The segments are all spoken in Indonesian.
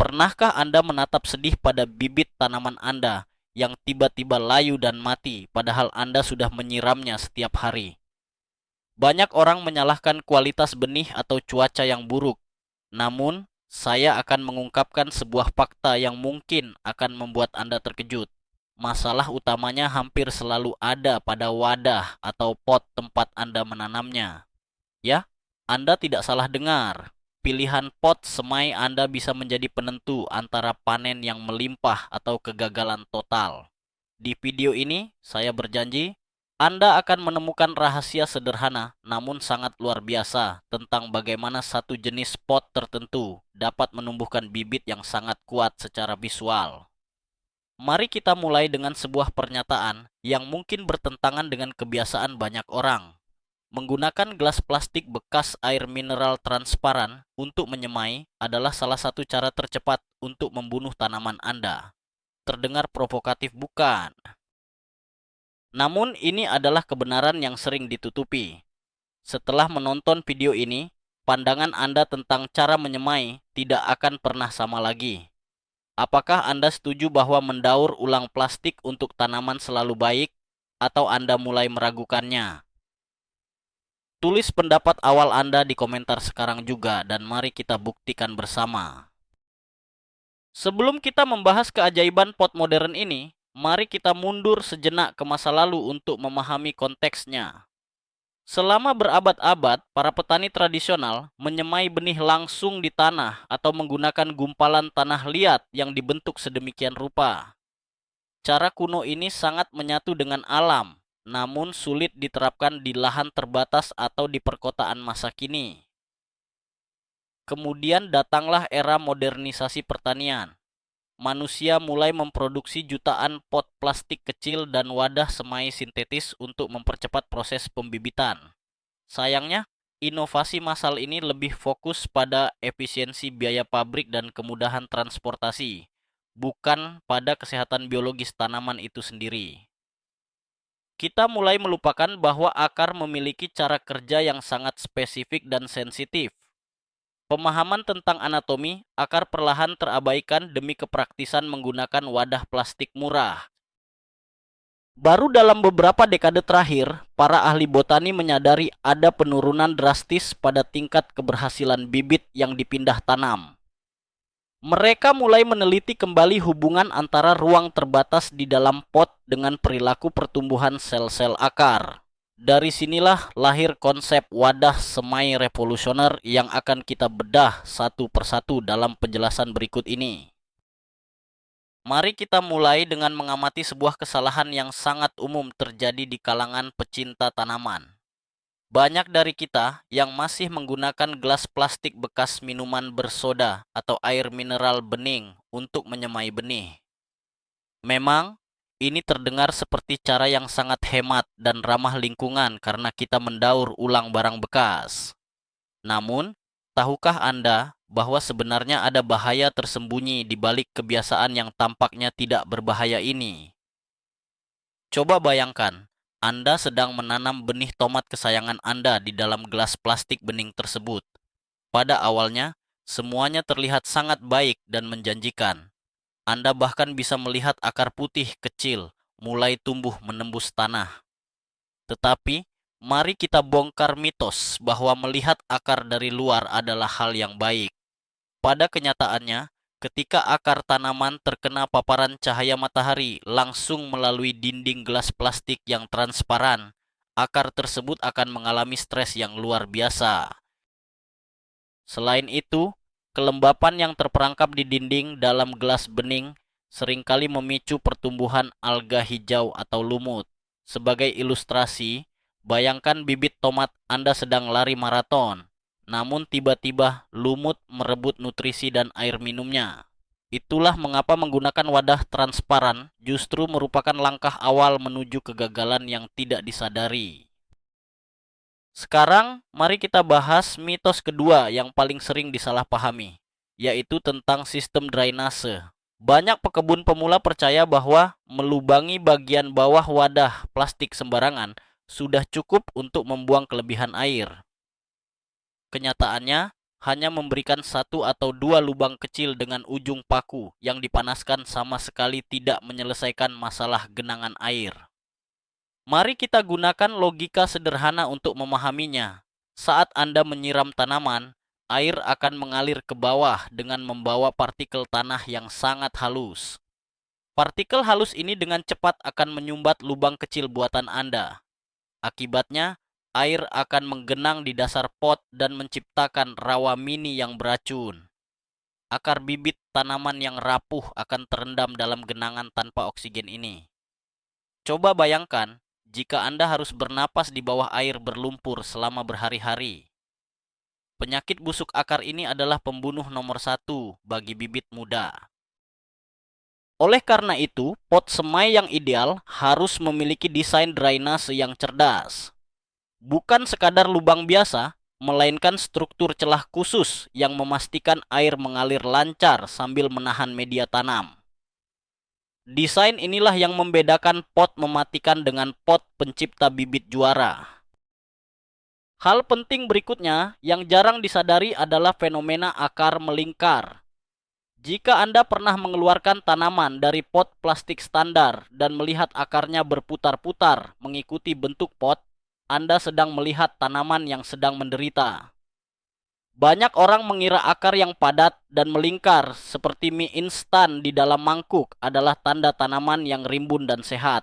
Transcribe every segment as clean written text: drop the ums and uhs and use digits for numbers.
Pernahkah Anda menatap sedih pada bibit tanaman Anda yang tiba-tiba layu dan mati, padahal Anda sudah menyiramnya setiap hari? Banyak orang menyalahkan kualitas benih atau cuaca yang buruk. Namun, saya akan mengungkapkan sebuah fakta yang mungkin akan membuat Anda terkejut. Masalah utamanya hampir selalu ada pada wadah atau pot tempat Anda menanamnya. Ya, Anda tidak salah dengar. Pilihan pot semai Anda bisa menjadi penentu antara panen yang melimpah atau kegagalan total. Di video ini, saya berjanji Anda akan menemukan rahasia sederhana namun sangat luar biasa tentang bagaimana satu jenis pot tertentu dapat menumbuhkan bibit yang sangat kuat secara visual. Mari kita mulai dengan sebuah pernyataan yang mungkin bertentangan dengan kebiasaan banyak orang. Menggunakan gelas plastik bekas air mineral transparan untuk menyemai adalah salah satu cara tercepat untuk membunuh tanaman Anda. Terdengar provokatif bukan? Namun ini adalah kebenaran yang sering ditutupi. Setelah menonton video ini, pandangan Anda tentang cara menyemai tidak akan pernah sama lagi. Apakah Anda setuju bahwa mendaur ulang plastik untuk tanaman selalu baik, atau Anda mulai meragukannya? Tulis pendapat awal Anda di komentar sekarang juga dan mari kita buktikan bersama. Sebelum kita membahas keajaiban pot modern ini, mari kita mundur sejenak ke masa lalu untuk memahami konteksnya. Selama berabad-abad, para petani tradisional menyemai benih langsung di tanah atau menggunakan gumpalan tanah liat yang dibentuk sedemikian rupa. Cara kuno ini sangat menyatu dengan alam, namun sulit diterapkan di lahan terbatas atau di perkotaan masa kini. Kemudian datanglah era modernisasi pertanian. Manusia mulai memproduksi jutaan pot plastik kecil dan wadah semai sintetis untuk mempercepat proses pembibitan. Sayangnya, inovasi massal ini lebih fokus pada efisiensi biaya pabrik dan kemudahan transportasi, bukan pada kesehatan biologis tanaman itu sendiri. Kita mulai melupakan bahwa akar memiliki cara kerja yang sangat spesifik dan sensitif. Pemahaman tentang anatomi, akar perlahan terabaikan demi kepraktisan menggunakan wadah plastik murah. Baru dalam beberapa dekade terakhir, para ahli botani menyadari ada penurunan drastis pada tingkat keberhasilan bibit yang dipindah tanam. Mereka mulai meneliti kembali hubungan antara ruang terbatas di dalam pot dengan perilaku pertumbuhan sel-sel akar. Dari sinilah lahir konsep wadah semai revolusioner yang akan kita bedah satu persatu dalam penjelasan berikut ini. Mari kita mulai dengan mengamati sebuah kesalahan yang sangat umum terjadi di kalangan pecinta tanaman. Banyak dari kita yang masih menggunakan gelas plastik bekas minuman bersoda atau air mineral bening untuk menyemai benih. Memang, ini terdengar seperti cara yang sangat hemat dan ramah lingkungan karena kita mendaur ulang barang bekas. Namun, tahukah Anda bahwa sebenarnya ada bahaya tersembunyi di balik kebiasaan yang tampaknya tidak berbahaya ini? Coba bayangkan, Anda sedang menanam benih tomat kesayangan Anda di dalam gelas plastik bening tersebut. Pada awalnya, semuanya terlihat sangat baik dan menjanjikan. Anda bahkan bisa melihat akar putih kecil mulai tumbuh menembus tanah. Tetapi, mari kita bongkar mitos bahwa melihat akar dari luar adalah hal yang baik. Pada kenyataannya, ketika akar tanaman terkena paparan cahaya matahari langsung melalui dinding gelas plastik yang transparan, akar tersebut akan mengalami stres yang luar biasa. Selain itu, kelembapan yang terperangkap di dinding dalam gelas bening seringkali memicu pertumbuhan alga hijau atau lumut. Sebagai ilustrasi, bayangkan bibit tomat Anda sedang lari maraton, namun tiba-tiba lumut merebut nutrisi dan air minumnya. Itulah mengapa menggunakan wadah transparan justru merupakan langkah awal menuju kegagalan yang tidak disadari. Sekarang, mari kita bahas mitos kedua yang paling sering disalahpahami, yaitu tentang sistem drainase. Banyak pekebun pemula percaya bahwa melubangi bagian bawah wadah plastik sembarangan sudah cukup untuk membuang kelebihan air. Kenyataannya, hanya memberikan satu atau dua lubang kecil dengan ujung paku yang dipanaskan sama sekali tidak menyelesaikan masalah genangan air. Mari kita gunakan logika sederhana untuk memahaminya. Saat Anda menyiram tanaman, air akan mengalir ke bawah dengan membawa partikel tanah yang sangat halus. Partikel halus ini dengan cepat akan menyumbat lubang kecil buatan Anda. Akibatnya, air akan menggenang di dasar pot dan menciptakan rawa mini yang beracun. Akar bibit tanaman yang rapuh akan terendam dalam genangan tanpa oksigen ini. Coba bayangkan, jika Anda harus bernapas di bawah air berlumpur selama berhari-hari. Penyakit busuk akar ini adalah pembunuh nomor satu bagi bibit muda. Oleh karena itu, pot semai yang ideal harus memiliki desain drainase yang cerdas. Bukan sekadar lubang biasa, melainkan struktur celah khusus yang memastikan air mengalir lancar sambil menahan media tanam. Desain inilah yang membedakan pot mematikan dengan pot pencipta bibit juara. Hal penting berikutnya yang jarang disadari adalah fenomena akar melingkar. Jika Anda pernah mengeluarkan tanaman dari pot plastik standar dan melihat akarnya berputar-putar mengikuti bentuk pot, Anda sedang melihat tanaman yang sedang menderita. Banyak orang mengira akar yang padat dan melingkar seperti mie instan di dalam mangkuk adalah tanda tanaman yang rimbun dan sehat.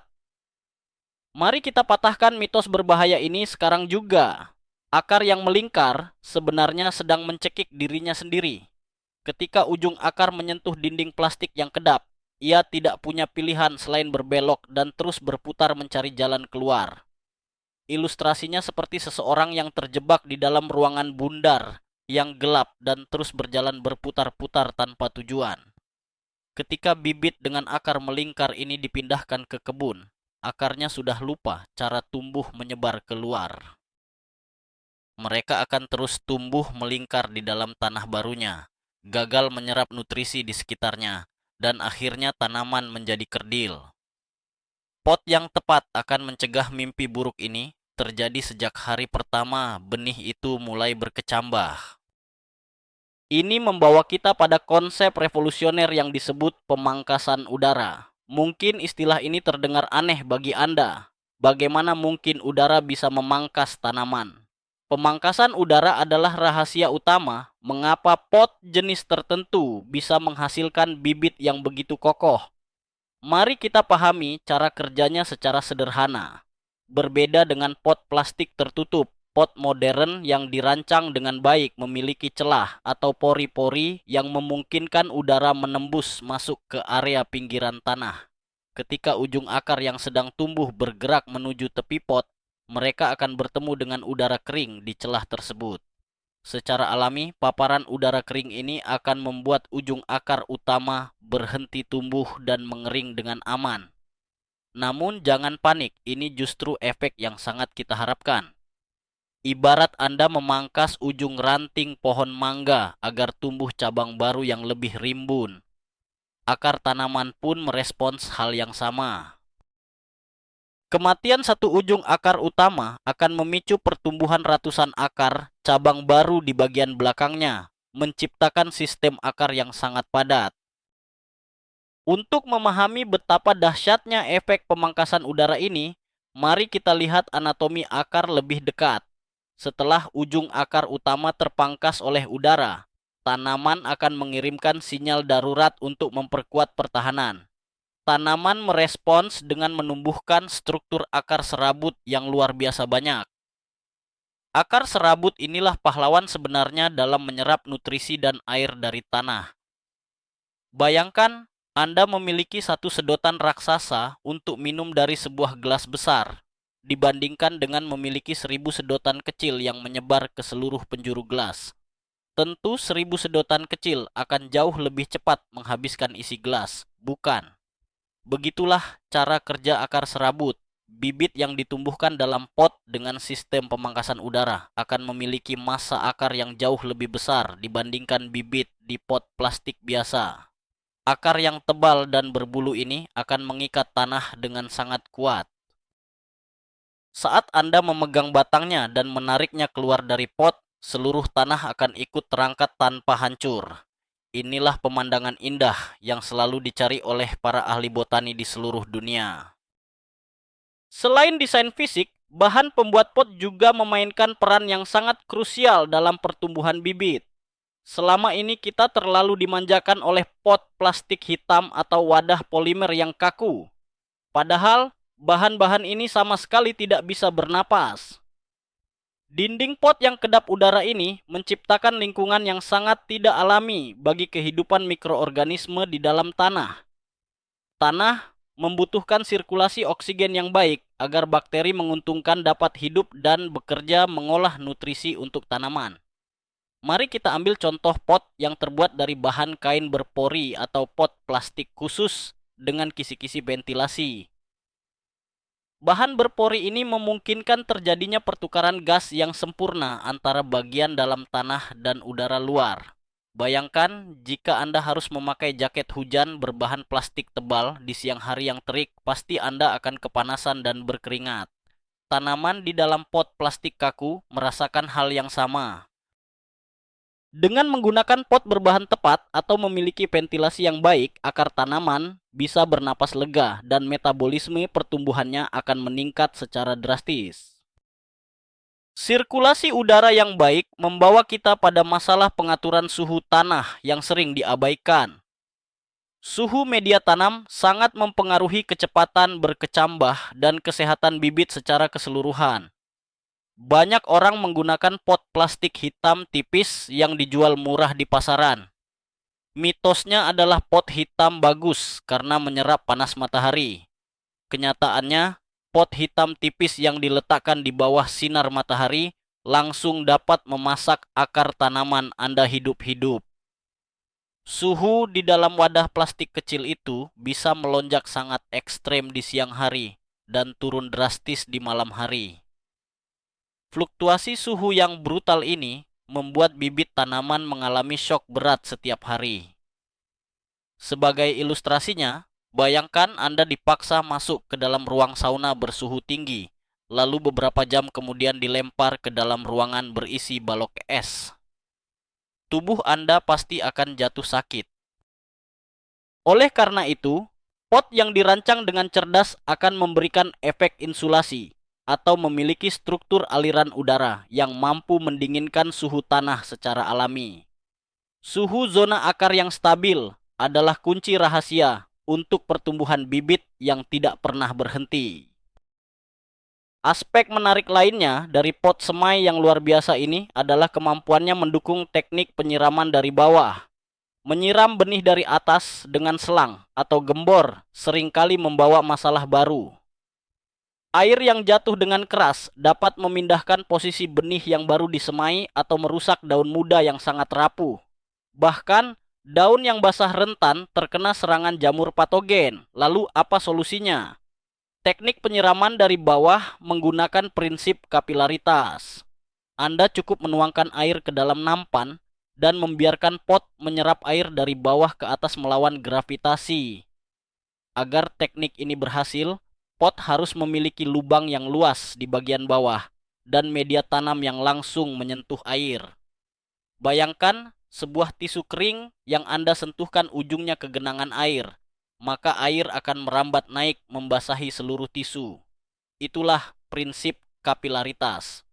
Mari kita patahkan mitos berbahaya ini sekarang juga. Akar yang melingkar sebenarnya sedang mencekik dirinya sendiri. Ketika ujung akar menyentuh dinding plastik yang kedap, ia tidak punya pilihan selain berbelok dan terus berputar mencari jalan keluar. Ilustrasinya seperti seseorang yang terjebak di dalam ruangan bundar yang gelap dan terus berjalan berputar-putar tanpa tujuan. Ketika bibit dengan akar melingkar ini dipindahkan ke kebun, akarnya sudah lupa cara tumbuh menyebar keluar. Mereka akan terus tumbuh melingkar di dalam tanah barunya, gagal menyerap nutrisi di sekitarnya, dan akhirnya tanaman menjadi kerdil. Pot yang tepat akan mencegah mimpi buruk ini terjadi sejak hari pertama benih itu mulai berkecambah. Ini membawa kita pada konsep revolusioner yang disebut pemangkasan udara. Mungkin istilah ini terdengar aneh bagi Anda. Bagaimana mungkin udara bisa memangkas tanaman? Pemangkasan udara adalah rahasia utama mengapa pot jenis tertentu bisa menghasilkan bibit yang begitu kokoh. Mari kita pahami cara kerjanya secara sederhana. Berbeda dengan pot plastik tertutup, pot modern yang dirancang dengan baik memiliki celah atau pori-pori yang memungkinkan udara menembus masuk ke area pinggiran tanah. Ketika ujung akar yang sedang tumbuh bergerak menuju tepi pot, mereka akan bertemu dengan udara kering di celah tersebut. Secara alami, paparan udara kering ini akan membuat ujung akar utama berhenti tumbuh dan mengering dengan aman. Namun jangan panik, ini justru efek yang sangat kita harapkan. Ibarat Anda memangkas ujung ranting pohon mangga agar tumbuh cabang baru yang lebih rimbun. Akar tanaman pun merespons hal yang sama. Kematian satu ujung akar utama akan memicu pertumbuhan ratusan akar cabang baru di bagian belakangnya, menciptakan sistem akar yang sangat padat. Untuk memahami betapa dahsyatnya efek pemangkasan udara ini, mari kita lihat anatomi akar lebih dekat. Setelah ujung akar utama terpangkas oleh udara, tanaman akan mengirimkan sinyal darurat untuk memperkuat pertahanan. Tanaman merespons dengan menumbuhkan struktur akar serabut yang luar biasa banyak. Akar serabut inilah pahlawan sebenarnya dalam menyerap nutrisi dan air dari tanah. Bayangkan Anda memiliki satu sedotan raksasa untuk minum dari sebuah gelas besar, dibandingkan dengan memiliki 1000 sedotan kecil yang menyebar ke seluruh penjuru gelas. Tentu 1000 sedotan kecil akan jauh lebih cepat menghabiskan isi gelas, bukan? Begitulah cara kerja akar serabut. Bibit yang ditumbuhkan dalam pot dengan sistem pemangkasan udara akan memiliki massa akar yang jauh lebih besar dibandingkan bibit di pot plastik biasa. Akar yang tebal dan berbulu ini akan mengikat tanah dengan sangat kuat. Saat Anda memegang batangnya dan menariknya keluar dari pot, seluruh tanah akan ikut terangkat tanpa hancur. Inilah pemandangan indah yang selalu dicari oleh para ahli botani di seluruh dunia. Selain desain fisik, bahan pembuat pot juga memainkan peran yang sangat krusial dalam pertumbuhan bibit. Selama ini kita terlalu dimanjakan oleh pot plastik hitam atau wadah polimer yang kaku. Padahal, bahan-bahan ini sama sekali tidak bisa bernapas. Dinding pot yang kedap udara ini menciptakan lingkungan yang sangat tidak alami bagi kehidupan mikroorganisme di dalam tanah. Tanah membutuhkan sirkulasi oksigen yang baik agar bakteri menguntungkan dapat hidup dan bekerja mengolah nutrisi untuk tanaman. Mari kita ambil contoh pot yang terbuat dari bahan kain berpori atau pot plastik khusus dengan kisi-kisi ventilasi. Bahan berpori ini memungkinkan terjadinya pertukaran gas yang sempurna antara bagian dalam tanah dan udara luar. Bayangkan jika Anda harus memakai jaket hujan berbahan plastik tebal di siang hari yang terik, pasti Anda akan kepanasan dan berkeringat. Tanaman di dalam pot plastik kaku merasakan hal yang sama. Dengan menggunakan pot berbahan tepat atau memiliki ventilasi yang baik, akar tanaman bisa bernapas lega dan metabolisme pertumbuhannya akan meningkat secara drastis. Sirkulasi udara yang baik membawa kita pada masalah pengaturan suhu tanah yang sering diabaikan. Suhu media tanam sangat mempengaruhi kecepatan berkecambah dan kesehatan bibit secara keseluruhan. Banyak orang menggunakan pot plastik hitam tipis yang dijual murah di pasaran. Mitosnya adalah pot hitam bagus karena menyerap panas matahari. Kenyataannya, pot hitam tipis yang diletakkan di bawah sinar matahari langsung dapat memasak akar tanaman Anda hidup-hidup. Suhu di dalam wadah plastik kecil itu bisa melonjak sangat ekstrem di siang hari dan turun drastis di malam hari. Fluktuasi suhu yang brutal ini membuat bibit tanaman mengalami syok berat setiap hari. Sebagai ilustrasinya, bayangkan Anda dipaksa masuk ke dalam ruang sauna bersuhu tinggi, lalu beberapa jam kemudian dilempar ke dalam ruangan berisi balok es. Tubuh Anda pasti akan jatuh sakit. Oleh karena itu, pot yang dirancang dengan cerdas akan memberikan efek insulasi atau memiliki struktur aliran udara yang mampu mendinginkan suhu tanah secara alami. Suhu zona akar yang stabil adalah kunci rahasia untuk pertumbuhan bibit yang tidak pernah berhenti. Aspek menarik lainnya dari pot semai yang luar biasa ini adalah kemampuannya mendukung teknik penyiraman dari bawah. Menyiram benih dari atas dengan selang atau gembor seringkali membawa masalah baru. Air yang jatuh dengan keras dapat memindahkan posisi benih yang baru disemai atau merusak daun muda yang sangat rapuh. Bahkan, daun yang basah rentan terkena serangan jamur patogen. Lalu apa solusinya? Teknik penyiraman dari bawah menggunakan prinsip kapilaritas. Anda cukup menuangkan air ke dalam nampan dan membiarkan pot menyerap air dari bawah ke atas melawan gravitasi. Agar teknik ini berhasil, pot harus memiliki lubang yang luas di bagian bawah dan media tanam yang langsung menyentuh air. Bayangkan sebuah tisu kering yang Anda sentuhkan ujungnya ke genangan air, maka air akan merambat naik membasahi seluruh tisu. Itulah prinsip kapilaritas.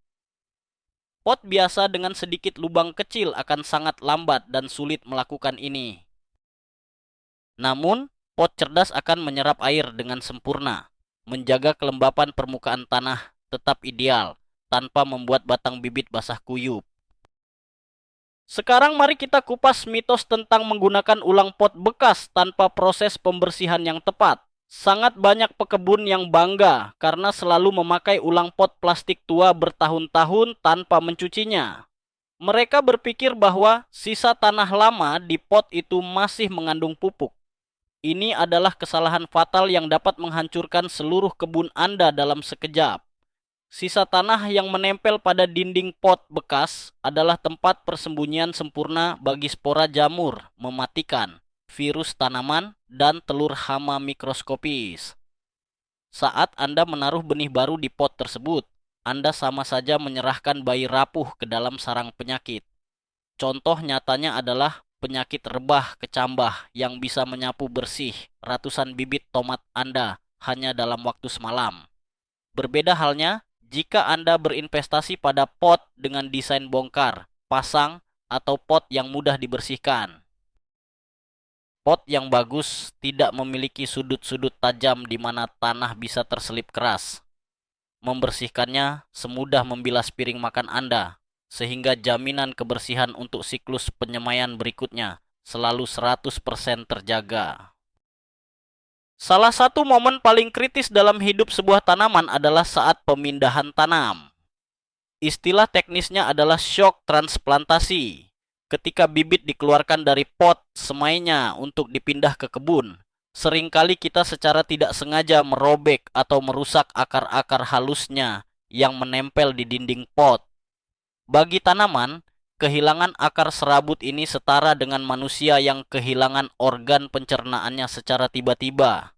Pot biasa dengan sedikit lubang kecil akan sangat lambat dan sulit melakukan ini. Namun, pot cerdas akan menyerap air dengan sempurna, menjaga kelembapan permukaan tanah tetap ideal, tanpa membuat batang bibit basah kuyup. Sekarang mari kita kupas mitos tentang menggunakan ulang pot bekas tanpa proses pembersihan yang tepat. Sangat banyak pekebun yang bangga karena selalu memakai ulang pot plastik tua bertahun-tahun tanpa mencucinya. Mereka berpikir bahwa sisa tanah lama di pot itu masih mengandung pupuk. Ini adalah kesalahan fatal yang dapat menghancurkan seluruh kebun Anda dalam sekejap. Sisa tanah yang menempel pada dinding pot bekas adalah tempat persembunyian sempurna bagi spora jamur mematikan, virus tanaman, dan telur hama mikroskopis. Saat Anda menaruh benih baru di pot tersebut, Anda sama saja menyerahkan bayi rapuh ke dalam sarang penyakit. Contoh nyatanya adalah penyakit rebah kecambah yang bisa menyapu bersih ratusan bibit tomat Anda hanya dalam waktu semalam. Berbeda halnya jika Anda berinvestasi pada pot dengan desain bongkar, pasang, atau pot yang mudah dibersihkan. Pot yang bagus tidak memiliki sudut-sudut tajam di mana tanah bisa terselip keras. Membersihkannya semudah membilas piring makan Anda, sehingga jaminan kebersihan untuk siklus penyemaian berikutnya selalu 100% terjaga. Salah satu momen paling kritis dalam hidup sebuah tanaman adalah saat pemindahan tanam. Istilah teknisnya adalah shock transplantasi. Ketika bibit dikeluarkan dari pot semainya untuk dipindah ke kebun, seringkali kita secara tidak sengaja merobek atau merusak akar-akar halusnya yang menempel di dinding pot. Bagi tanaman, kehilangan akar serabut ini setara dengan manusia yang kehilangan organ pencernaannya secara tiba-tiba.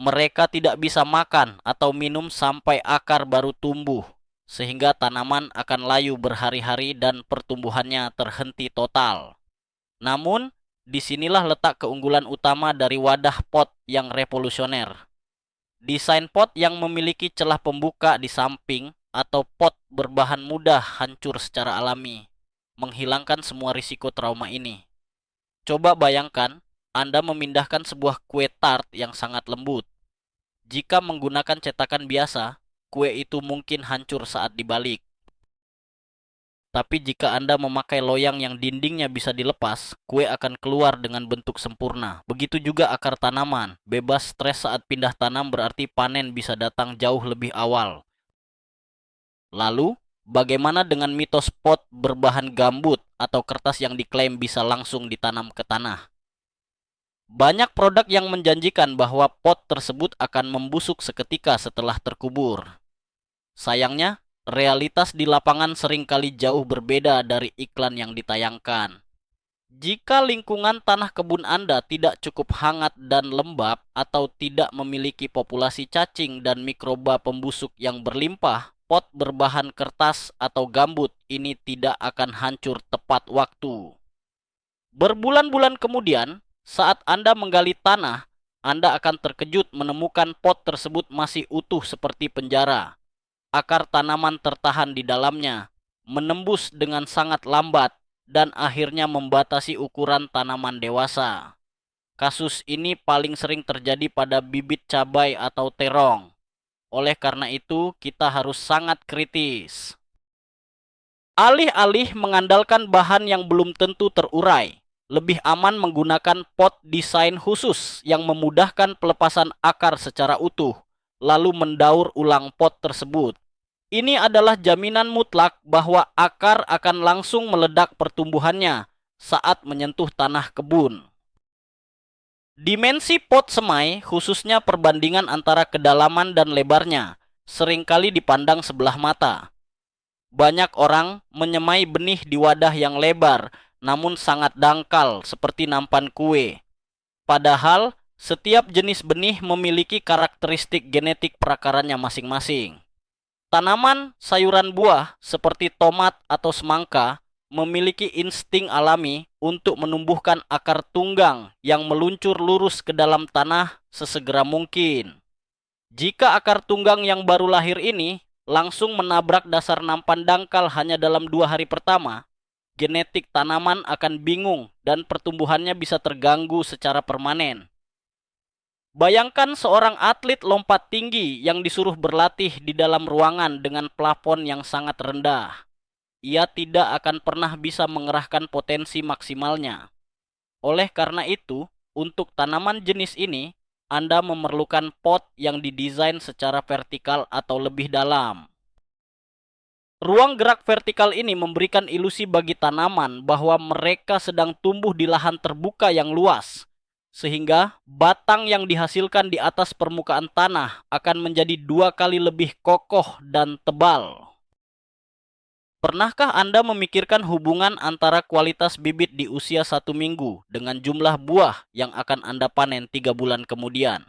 Mereka tidak bisa makan atau minum sampai akar baru tumbuh, sehingga tanaman akan layu berhari-hari dan pertumbuhannya terhenti total. Namun, disinilah letak keunggulan utama dari wadah pot yang revolusioner. Desain pot yang memiliki celah pembuka di samping atau pot berbahan mudah hancur secara alami, menghilangkan semua risiko trauma ini. Coba bayangkan, Anda memindahkan sebuah kue tart yang sangat lembut. Jika menggunakan cetakan biasa, kue itu mungkin hancur saat dibalik. Tapi jika Anda memakai loyang yang dindingnya bisa dilepas, kue akan keluar dengan bentuk sempurna. Begitu juga akar tanaman. Bebas stres saat pindah tanam berarti panen bisa datang jauh lebih awal. Lalu, bagaimana dengan mitos pot berbahan gambut atau kertas yang diklaim bisa langsung ditanam ke tanah? Banyak produk yang menjanjikan bahwa pot tersebut akan membusuk seketika setelah terkubur. Sayangnya, realitas di lapangan seringkali jauh berbeda dari iklan yang ditayangkan. Jika lingkungan tanah kebun Anda tidak cukup hangat dan lembab atau tidak memiliki populasi cacing dan mikroba pembusuk yang berlimpah, pot berbahan kertas atau gambut ini tidak akan hancur tepat waktu. Berbulan-bulan kemudian, saat Anda menggali tanah, Anda akan terkejut menemukan pot tersebut masih utuh seperti penjara. Akar tanaman tertahan di dalamnya, menembus dengan sangat lambat, dan akhirnya membatasi ukuran tanaman dewasa. Kasus ini paling sering terjadi pada bibit cabai atau terong. Oleh karena itu, kita harus sangat kritis. Alih-alih mengandalkan bahan yang belum tentu terurai, lebih aman menggunakan pot desain khusus yang memudahkan pelepasan akar secara utuh, lalu mendaur ulang pot tersebut. Ini adalah jaminan mutlak bahwa akar akan langsung meledak pertumbuhannya saat menyentuh tanah kebun. Dimensi pot semai, khususnya perbandingan antara kedalaman dan lebarnya, seringkali dipandang sebelah mata. Banyak orang menyemai benih di wadah yang lebar, namun sangat dangkal seperti nampan kue. Padahal, setiap jenis benih memiliki karakteristik genetik perakarannya masing-masing. Tanaman sayuran buah seperti tomat atau semangka memiliki insting alami untuk menumbuhkan akar tunggang yang meluncur lurus ke dalam tanah sesegera mungkin. Jika akar tunggang yang baru lahir ini langsung menabrak dasar nampan dangkal hanya dalam 2 hari pertama, genetik tanaman akan bingung dan pertumbuhannya bisa terganggu secara permanen. Bayangkan seorang atlet lompat tinggi yang disuruh berlatih di dalam ruangan dengan plafon yang sangat rendah. Ia tidak akan pernah bisa mengerahkan potensi maksimalnya. Oleh karena itu, untuk tanaman jenis ini, Anda memerlukan pot yang didesain secara vertikal atau lebih dalam. Ruang gerak vertikal ini memberikan ilusi bagi tanaman bahwa mereka sedang tumbuh di lahan terbuka yang luas, sehingga batang yang dihasilkan di atas permukaan tanah akan menjadi 2 kali lebih kokoh dan tebal. Pernahkah Anda memikirkan hubungan antara kualitas bibit di usia 1 minggu dengan jumlah buah yang akan Anda panen 3 bulan kemudian?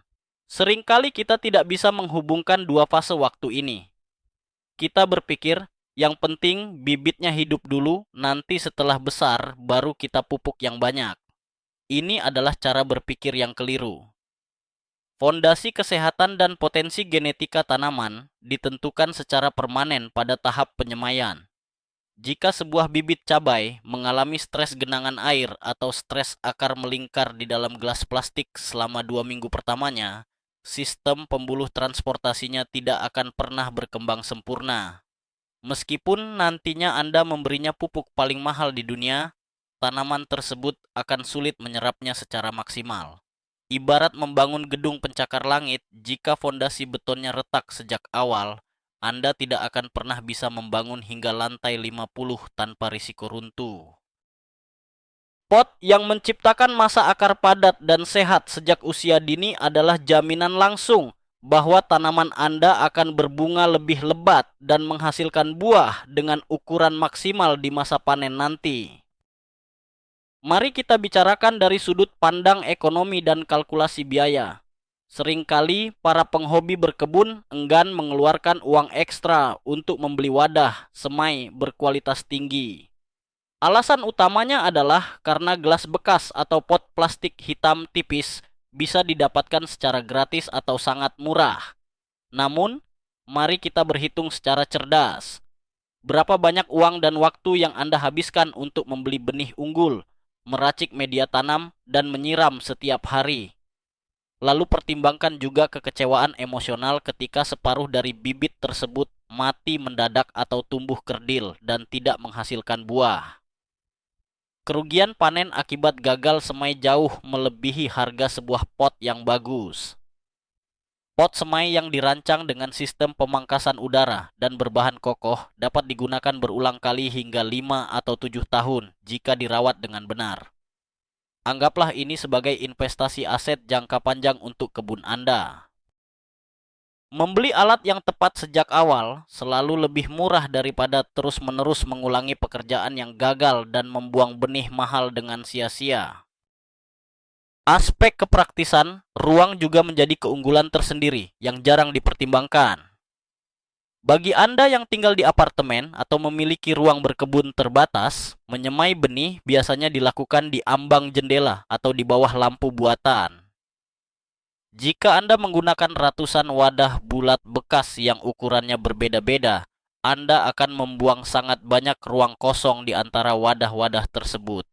Seringkali kita tidak bisa menghubungkan dua fase waktu ini. Kita berpikir, yang penting bibitnya hidup dulu, nanti setelah besar baru kita pupuk yang banyak. Ini adalah cara berpikir yang keliru. Fondasi kesehatan dan potensi genetika tanaman ditentukan secara permanen pada tahap penyemaian. Jika sebuah bibit cabai mengalami stres genangan air atau stres akar melingkar di dalam gelas plastik selama 2 minggu pertamanya, sistem pembuluh transportasinya tidak akan pernah berkembang sempurna. Meskipun nantinya Anda memberinya pupuk paling mahal di dunia, tanaman tersebut akan sulit menyerapnya secara maksimal. Ibarat membangun gedung pencakar langit, jika fondasi betonnya retak sejak awal, Anda tidak akan pernah bisa membangun hingga lantai 50 tanpa risiko runtuh. Pot yang menciptakan masa akar padat dan sehat sejak usia dini adalah jaminan langsung bahwa tanaman Anda akan berbunga lebih lebat dan menghasilkan buah dengan ukuran maksimal di masa panen nanti. Mari kita bicarakan dari sudut pandang ekonomi dan kalkulasi biaya. Seringkali para penghobi berkebun enggan mengeluarkan uang ekstra untuk membeli wadah semai berkualitas tinggi. Alasan utamanya adalah karena gelas bekas atau pot plastik hitam tipis bisa didapatkan secara gratis atau sangat murah. Namun, mari kita berhitung secara cerdas. Berapa banyak uang dan waktu yang Anda habiskan untuk membeli benih unggul, meracik media tanam, dan menyiram setiap hari? Lalu pertimbangkan juga kekecewaan emosional ketika separuh dari bibit tersebut mati mendadak atau tumbuh kerdil dan tidak menghasilkan buah. Kerugian panen akibat gagal semai jauh melebihi harga sebuah pot yang bagus. Pot semai yang dirancang dengan sistem pemangkasan udara dan berbahan kokoh dapat digunakan berulang kali hingga 5 atau 7 tahun jika dirawat dengan benar. Anggaplah ini sebagai investasi aset jangka panjang untuk kebun Anda. Membeli alat yang tepat sejak awal selalu lebih murah daripada terus-menerus mengulangi pekerjaan yang gagal dan membuang benih mahal dengan sia-sia. Aspek kepraktisan, ruang juga menjadi keunggulan tersendiri yang jarang dipertimbangkan. Bagi Anda yang tinggal di apartemen atau memiliki ruang berkebun terbatas, menyemai benih biasanya dilakukan di ambang jendela atau di bawah lampu buatan. Jika Anda menggunakan ratusan wadah bulat bekas yang ukurannya berbeda-beda, Anda akan membuang sangat banyak ruang kosong di antara wadah-wadah tersebut.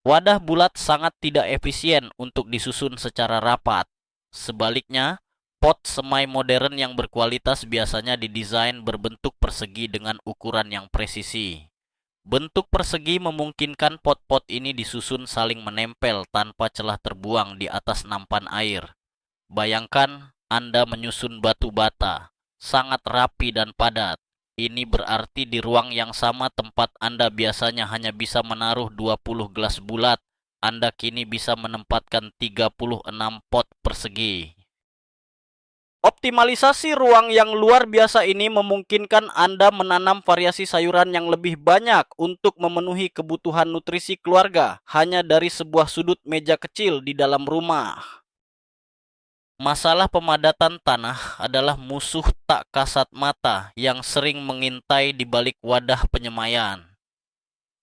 Wadah bulat sangat tidak efisien untuk disusun secara rapat. Sebaliknya, pot semai modern yang berkualitas biasanya didesain berbentuk persegi dengan ukuran yang presisi. Bentuk persegi memungkinkan pot-pot ini disusun saling menempel tanpa celah terbuang di atas nampan air. Bayangkan Anda menyusun batu bata, sangat rapi dan padat. Ini berarti di ruang yang sama tempat Anda biasanya hanya bisa menaruh 20 gelas bulat, Anda kini bisa menempatkan 36 pot persegi. Optimalisasi ruang yang luar biasa ini memungkinkan Anda menanam variasi sayuran yang lebih banyak untuk memenuhi kebutuhan nutrisi keluarga hanya dari sebuah sudut meja kecil di dalam rumah. Masalah pemadatan tanah adalah musuh tak kasat mata yang sering mengintai di balik wadah penyemaian.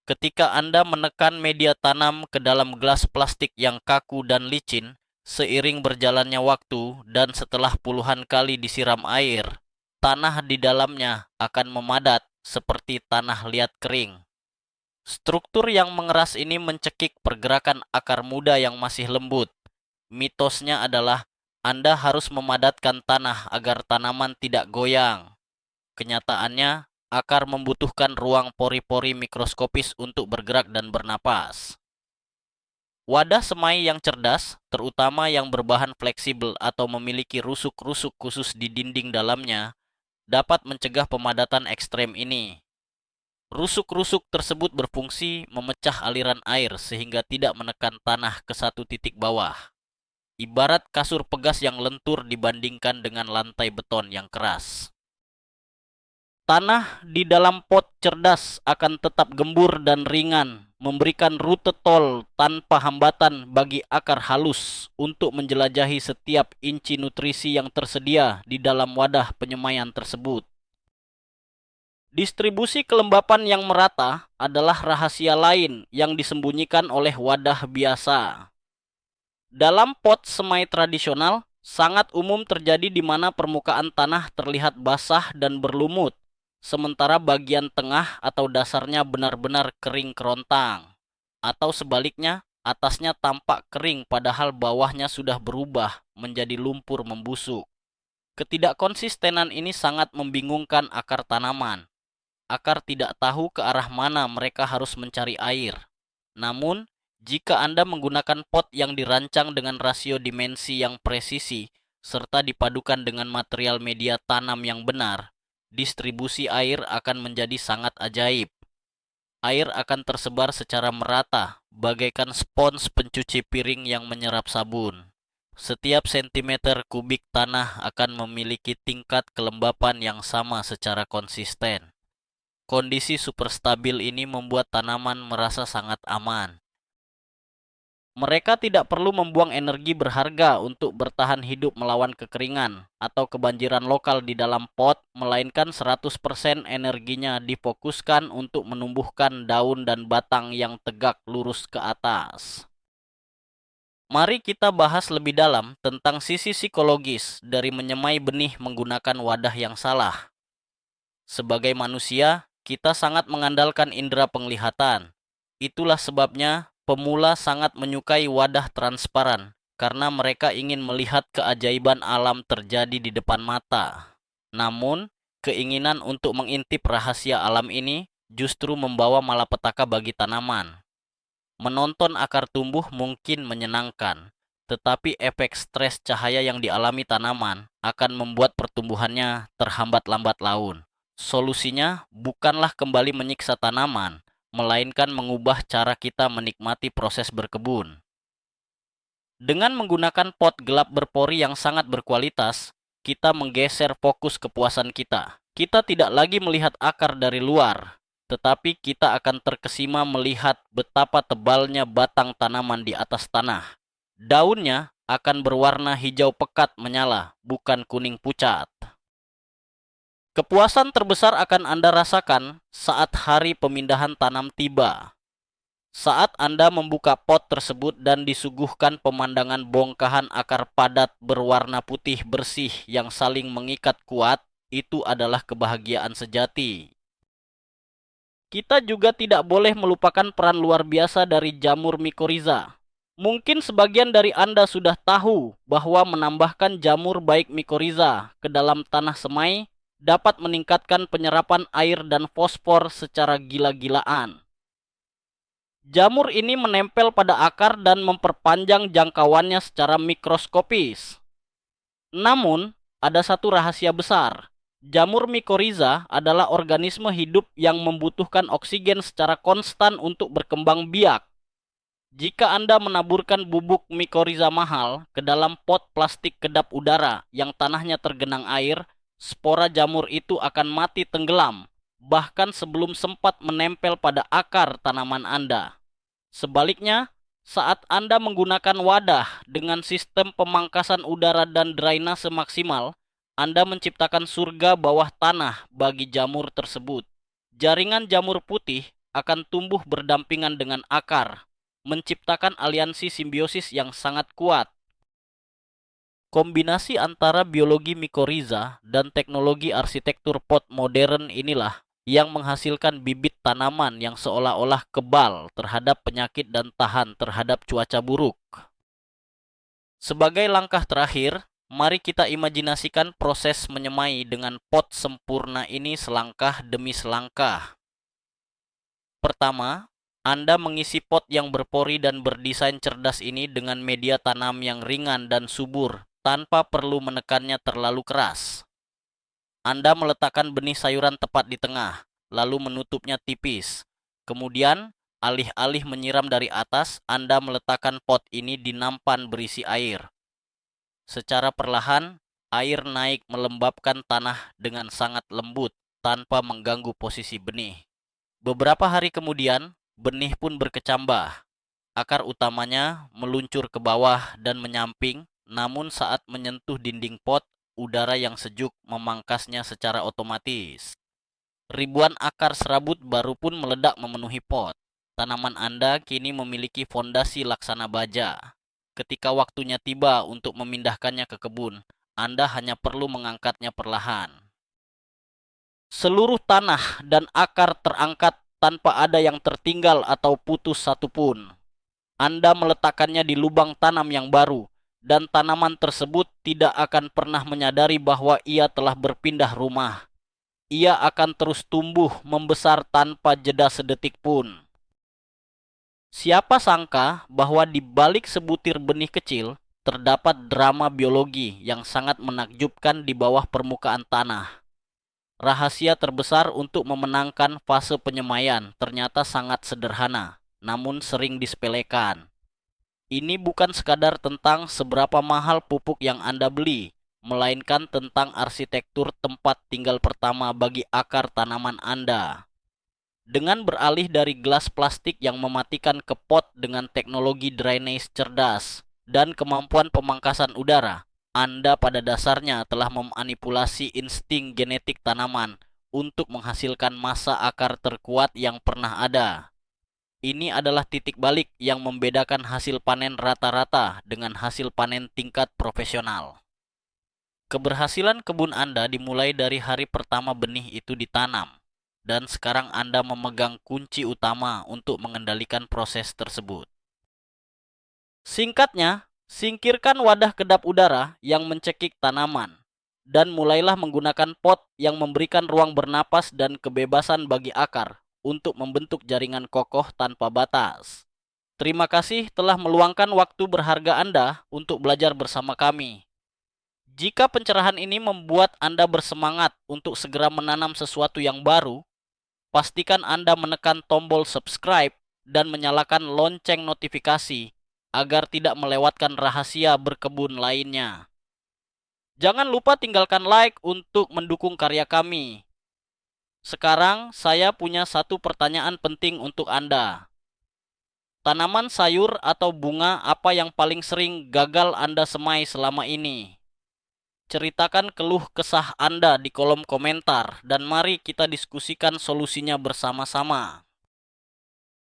Ketika Anda menekan media tanam ke dalam gelas plastik yang kaku dan licin, seiring berjalannya waktu dan setelah puluhan kali disiram air, tanah di dalamnya akan memadat seperti tanah liat kering. Struktur yang mengeras ini mencekik pergerakan akar muda yang masih lembut. Mitosnya adalah Anda harus memadatkan tanah agar tanaman tidak goyang. Kenyataannya, akar membutuhkan ruang pori-pori mikroskopis untuk bergerak dan bernapas. Wadah semai yang cerdas, terutama yang berbahan fleksibel atau memiliki rusuk-rusuk khusus di dinding dalamnya, dapat mencegah pemadatan ekstrem ini. Rusuk-rusuk tersebut berfungsi memecah aliran air sehingga tidak menekan tanah ke satu titik bawah. Ibarat kasur pegas yang lentur dibandingkan dengan lantai beton yang keras. Tanah di dalam pot cerdas akan tetap gembur dan ringan, memberikan rute tol tanpa hambatan bagi akar halus untuk menjelajahi setiap inci nutrisi yang tersedia di dalam wadah penyemaian tersebut. Distribusi kelembapan yang merata adalah rahasia lain yang disembunyikan oleh wadah biasa. Dalam pot semai tradisional, sangat umum terjadi di mana permukaan tanah terlihat basah dan berlumut, sementara bagian tengah atau dasarnya benar-benar kering kerontang. Atau sebaliknya, atasnya tampak kering padahal bawahnya sudah berubah menjadi lumpur membusuk. Ketidakkonsistenan ini sangat membingungkan akar tanaman. Akar tidak tahu ke arah mana mereka harus mencari air. Namun, jika Anda menggunakan pot yang dirancang dengan rasio dimensi yang presisi, serta dipadukan dengan material media tanam yang benar, distribusi air akan menjadi sangat ajaib. Air akan tersebar secara merata, bagaikan spons pencuci piring yang menyerap sabun. Setiap sentimeter kubik tanah akan memiliki tingkat kelembapan yang sama secara konsisten. Kondisi super stabil ini membuat tanaman merasa sangat aman. Mereka tidak perlu membuang energi berharga untuk bertahan hidup melawan kekeringan atau kebanjiran lokal di dalam pot, melainkan 100% energinya difokuskan untuk menumbuhkan daun dan batang yang tegak lurus ke atas. Mari kita bahas lebih dalam tentang sisi psikologis dari menyemai benih menggunakan wadah yang salah. Sebagai manusia, kita sangat mengandalkan indera penglihatan. Itulah sebabnya pemula sangat menyukai wadah transparan, karena mereka ingin melihat keajaiban alam terjadi di depan mata. Namun, keinginan untuk mengintip rahasia alam ini justru membawa malapetaka bagi tanaman. Menonton akar tumbuh mungkin menyenangkan, tetapi efek stres cahaya yang dialami tanaman akan membuat pertumbuhannya terhambat lambat laun. Solusinya bukanlah kembali menyiksa tanaman, melainkan mengubah cara kita menikmati proses berkebun. Dengan menggunakan pot gelap berpori yang sangat berkualitas, kita menggeser fokus kepuasan kita. Kita tidak lagi melihat akar dari luar, tetapi kita akan terkesima melihat betapa tebalnya batang tanaman di atas tanah. Daunnya akan berwarna hijau pekat menyala, bukan kuning pucat. Kepuasan terbesar akan Anda rasakan saat hari pemindahan tanam tiba. Saat Anda membuka pot tersebut dan disuguhkan pemandangan bongkahan akar padat berwarna putih bersih yang saling mengikat kuat, itu adalah kebahagiaan sejati. Kita juga tidak boleh melupakan peran luar biasa dari jamur mycorrhiza. Mungkin sebagian dari Anda sudah tahu bahwa menambahkan jamur baik mycorrhiza ke dalam tanah semai dapat meningkatkan penyerapan air dan fosfor secara gila-gilaan. Jamur ini menempel pada akar dan memperpanjang jangkauannya secara mikroskopis. Namun, ada satu rahasia besar. Jamur mycorrhiza adalah organisme hidup yang membutuhkan oksigen secara konstan untuk berkembang biak. Jika Anda menaburkan bubuk mycorrhiza mahal ke dalam pot plastik kedap udara yang tanahnya tergenang air, spora jamur itu akan mati tenggelam, bahkan sebelum sempat menempel pada akar tanaman Anda. Sebaliknya, saat Anda menggunakan wadah dengan sistem pemangkasan udara dan drainase maksimal, Anda menciptakan surga bawah tanah bagi jamur tersebut. Jaringan jamur putih akan tumbuh berdampingan dengan akar, menciptakan aliansi simbiosis yang sangat kuat. Kombinasi antara biologi mycorrhiza dan teknologi arsitektur pot modern inilah yang menghasilkan bibit tanaman yang seolah-olah kebal terhadap penyakit dan tahan terhadap cuaca buruk. Sebagai langkah terakhir, mari kita imajinasikan proses menyemai dengan pot sempurna ini selangkah demi selangkah. Pertama, Anda mengisi pot yang berpori dan berdesain cerdas ini dengan media tanam yang ringan dan subur tanpa perlu menekannya terlalu keras. Anda meletakkan benih sayuran tepat di tengah, lalu menutupnya tipis. Kemudian, alih-alih menyiram dari atas, Anda meletakkan pot ini di nampan berisi air. Secara perlahan, air naik melembabkan tanah dengan sangat lembut tanpa mengganggu posisi benih. Beberapa hari kemudian, benih pun berkecambah. Akar utamanya meluncur ke bawah dan menyamping, namun saat menyentuh dinding pot, udara yang sejuk memangkasnya secara otomatis. Ribuan akar serabut baru pun meledak memenuhi pot. Tanaman Anda kini memiliki fondasi laksana baja. Ketika waktunya tiba untuk memindahkannya ke kebun, Anda hanya perlu mengangkatnya perlahan. Seluruh tanah dan akar terangkat tanpa ada yang tertinggal atau putus satupun. Anda meletakkannya di lubang tanam yang baru, dan tanaman tersebut tidak akan pernah menyadari bahwa ia telah berpindah rumah. Ia akan terus tumbuh membesar tanpa jeda sedetik pun. Siapa sangka bahwa di balik sebutir benih kecil terdapat drama biologi yang sangat menakjubkan di bawah permukaan tanah. Rahasia terbesar untuk memenangkan fase penyemaian ternyata sangat sederhana, namun sering disepelekan. Ini bukan sekadar tentang seberapa mahal pupuk yang Anda beli, melainkan tentang arsitektur tempat tinggal pertama bagi akar tanaman Anda. Dengan beralih dari gelas plastik yang mematikan ke pot dengan teknologi drainase cerdas dan kemampuan pemangkasan udara, Anda pada dasarnya telah memanipulasi insting genetik tanaman untuk menghasilkan massa akar terkuat yang pernah ada. Ini adalah titik balik yang membedakan hasil panen rata-rata dengan hasil panen tingkat profesional. Keberhasilan kebun Anda dimulai dari hari pertama benih itu ditanam, dan sekarang Anda memegang kunci utama untuk mengendalikan proses tersebut. Singkatnya, singkirkan wadah kedap udara yang mencekik tanaman, dan mulailah menggunakan pot yang memberikan ruang bernapas dan kebebasan bagi akar untuk membentuk jaringan kokoh tanpa batas. Terima kasih telah meluangkan waktu berharga Anda untuk belajar bersama kami. Jika pencerahan ini membuat Anda bersemangat untuk segera menanam sesuatu yang baru, pastikan Anda menekan tombol subscribe dan menyalakan lonceng notifikasi agar tidak melewatkan rahasia berkebun lainnya. Jangan lupa tinggalkan like untuk mendukung karya kami. Sekarang saya punya satu pertanyaan penting untuk Anda. Tanaman sayur atau bunga apa yang paling sering gagal Anda semai selama ini? Ceritakan keluh kesah Anda di kolom komentar dan mari kita diskusikan solusinya bersama-sama.